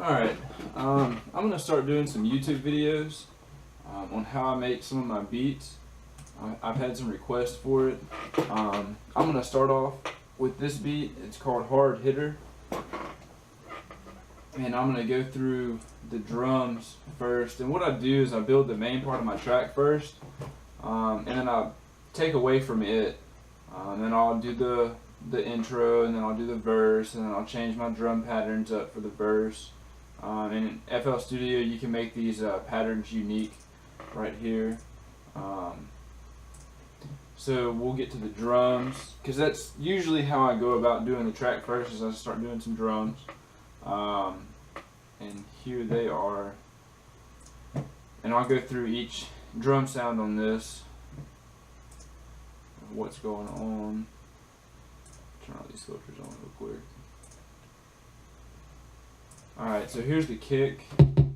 Alright, I'm going to start doing some YouTube videos on how I make some of my beats. I've had some requests for it. I'm going to start off with this beat. It's called Hard Hitter. And I'm going to go through the drums first. And what I do is I build the main part of my track first. And then I'll take away from it. Then I'll do the intro, and then I'll do the verse, and then I'll change my drum patterns up for the verse. And in FL Studio you can make these patterns unique right here. So we'll get to the drums, because that's usually how I go about doing the track first, is I start doing some drums. And here they are. And I'll go through each drum sound on this, what's going on. Turn all these filters on real quick. Alright, so here's the kick. And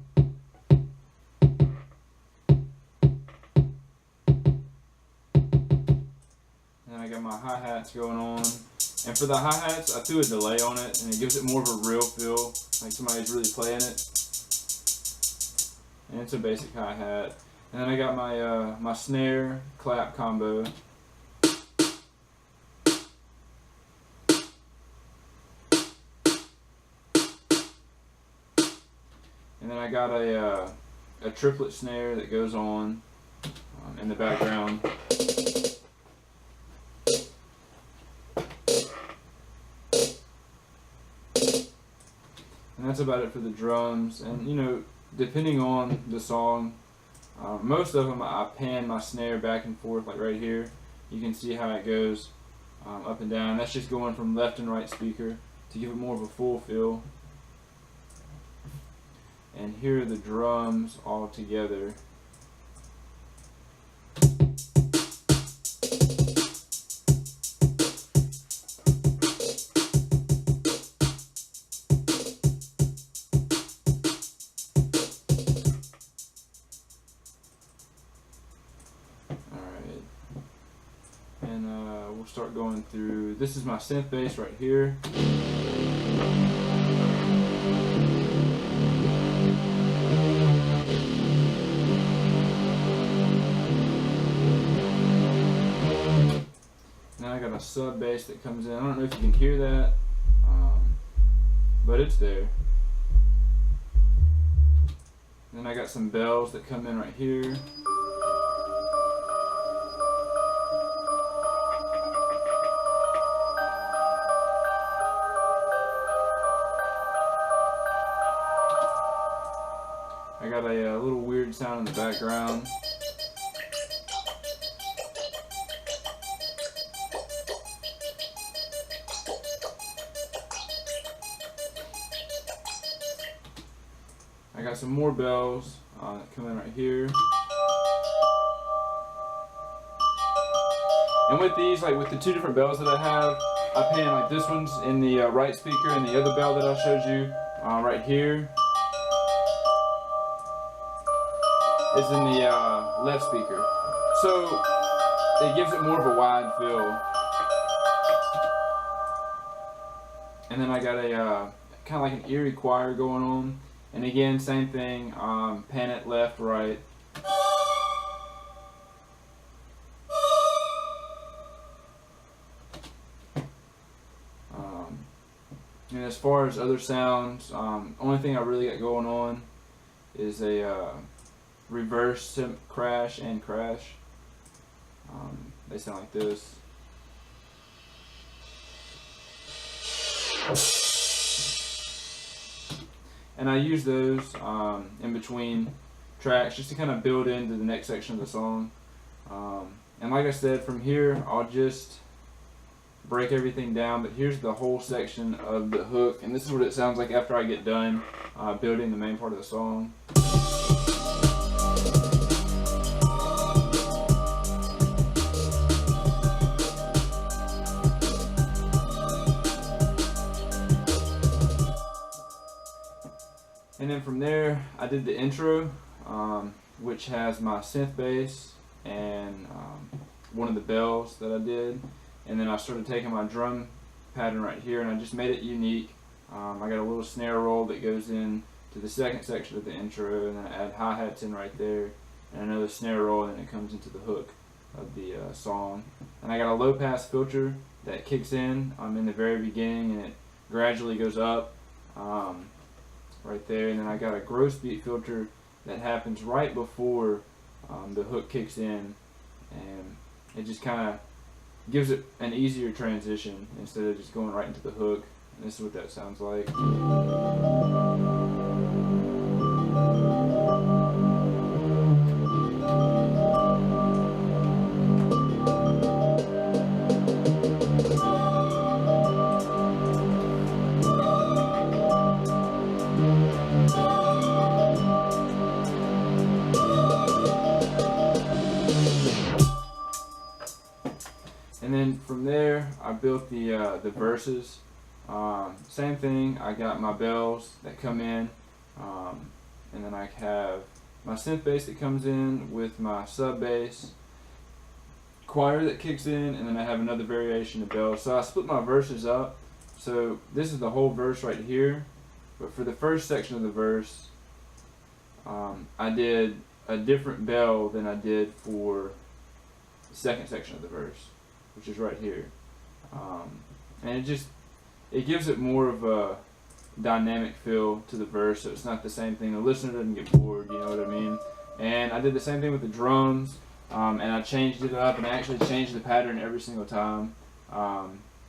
I got my hi-hats going on. And for the hi-hats, I threw a delay on it, and it gives it more of a real feel, like somebody's really playing it. And it's a basic hi-hat. And then I got my my snare clap combo. And then I got a triplet snare that goes on in the background. And that's about it for the drums. And you know, depending on the song, most of them I pan my snare back and forth, like right here. You can see how it goes up and down. That's just going from left and right speaker to give it more of a full feel. And here are the drums all together. Alright. And we'll start going through. This is my synth bass right here. I got a sub bass that comes in. I don't know if you can hear that, but it's there. Then I got some bells that come in right here. I got a little weird sound in the background. I got some more bells that come in right here. And with these, like with the two different bells that I have, I pan like this one's in the right speaker, and the other bell that I showed you right here is in the left speaker. So it gives it more of a wide feel. And then I got a kind of like an eerie choir going on. And again, same thing, pan it left, right. And as far as other sounds, only thing I really got going on is a reverse crash and crash. They sound like this. And I use those in between tracks just to kind of build into the next section of the song. And like I said, from here I'll just break everything down, but here's the whole section of the hook, and this is what it sounds like after I get done building the main part of the song. And then from there, I did the intro, which has my synth bass and one of the bells that I did. And then I started taking my drum pattern right here, and I just made it unique. I got a little snare roll that goes in to the second section of the intro, and then I add hi-hats in right there, and another snare roll, and then it comes into the hook of the song. And I got a low pass filter that kicks in the very beginning, and it gradually goes up right there. And then I got a gross beat filter that happens right before the hook kicks in, and it just kind of gives it an easier transition instead of just going right into the hook. And this is what that sounds like. And then from there, I built the verses. Same thing. I got my bells that come in, and then I have my synth bass that comes in with my sub bass, choir that kicks in, and then I have another variation of bells. So I split my verses up. So this is the whole verse right here, but for the first section of the verse, I did a different bell than I did for the second section of the verse, which is right here. And it gives it more of a dynamic feel to the verse, so it's not the same thing. The listener doesn't get bored, you know what I mean? And I did the same thing with the drums, and I changed it up, and I actually changed the pattern every single time.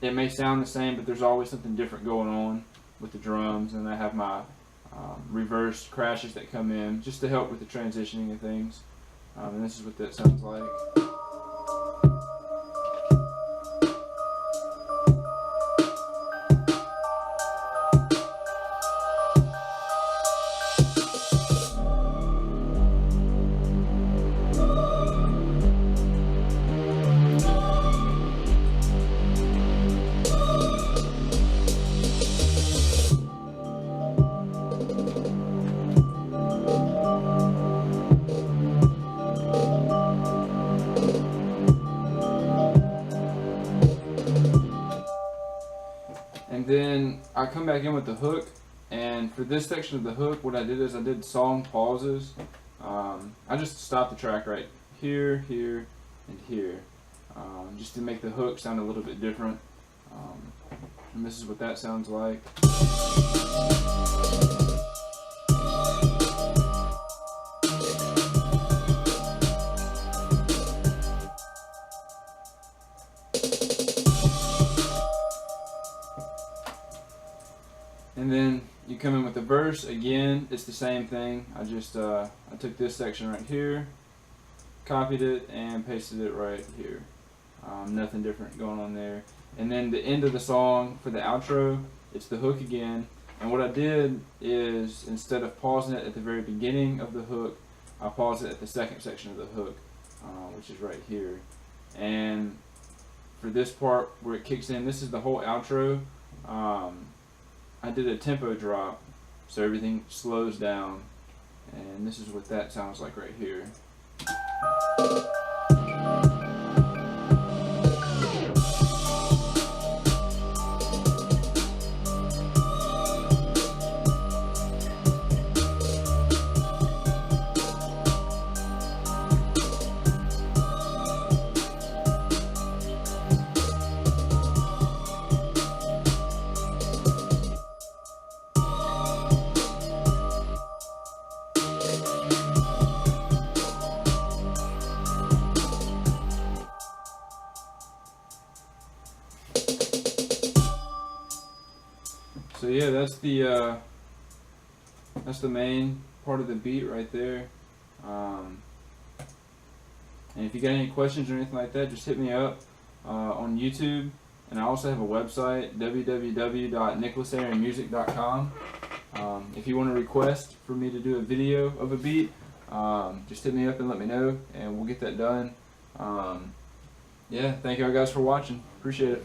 It may sound the same, but there's always something different going on with the drums, and I have my reverse crashes that come in just to help with the transitioning of things. And this is what that sounds like. And then I come back in with the hook, and for this section of the hook, what I did is I did song pauses. I just stopped the track right here, here, and here, just to make the hook sound a little bit different. And this is what that sounds like. And then you come in with the verse again. It's the same thing. I just I took this section right here, copied it, and pasted it right here. Nothing different going on there. And then the end of the song for the outro, it's the hook again. And what I did is, instead of pausing it at the very beginning of the hook, I paused it at the second section of the hook, which is right here. And for this part where it kicks in, this is the whole outro. I did a tempo drop, so everything slows down, and this is what that sounds like right here. So yeah, that's the main part of the beat right there. And if you got any questions or anything like that, just hit me up on YouTube. And I also have a website, www.nicholasaaronmusic.com. If you want to request for me to do a video of a beat, just hit me up and let me know, and we'll get that done. Yeah, thank you all guys for watching. Appreciate it.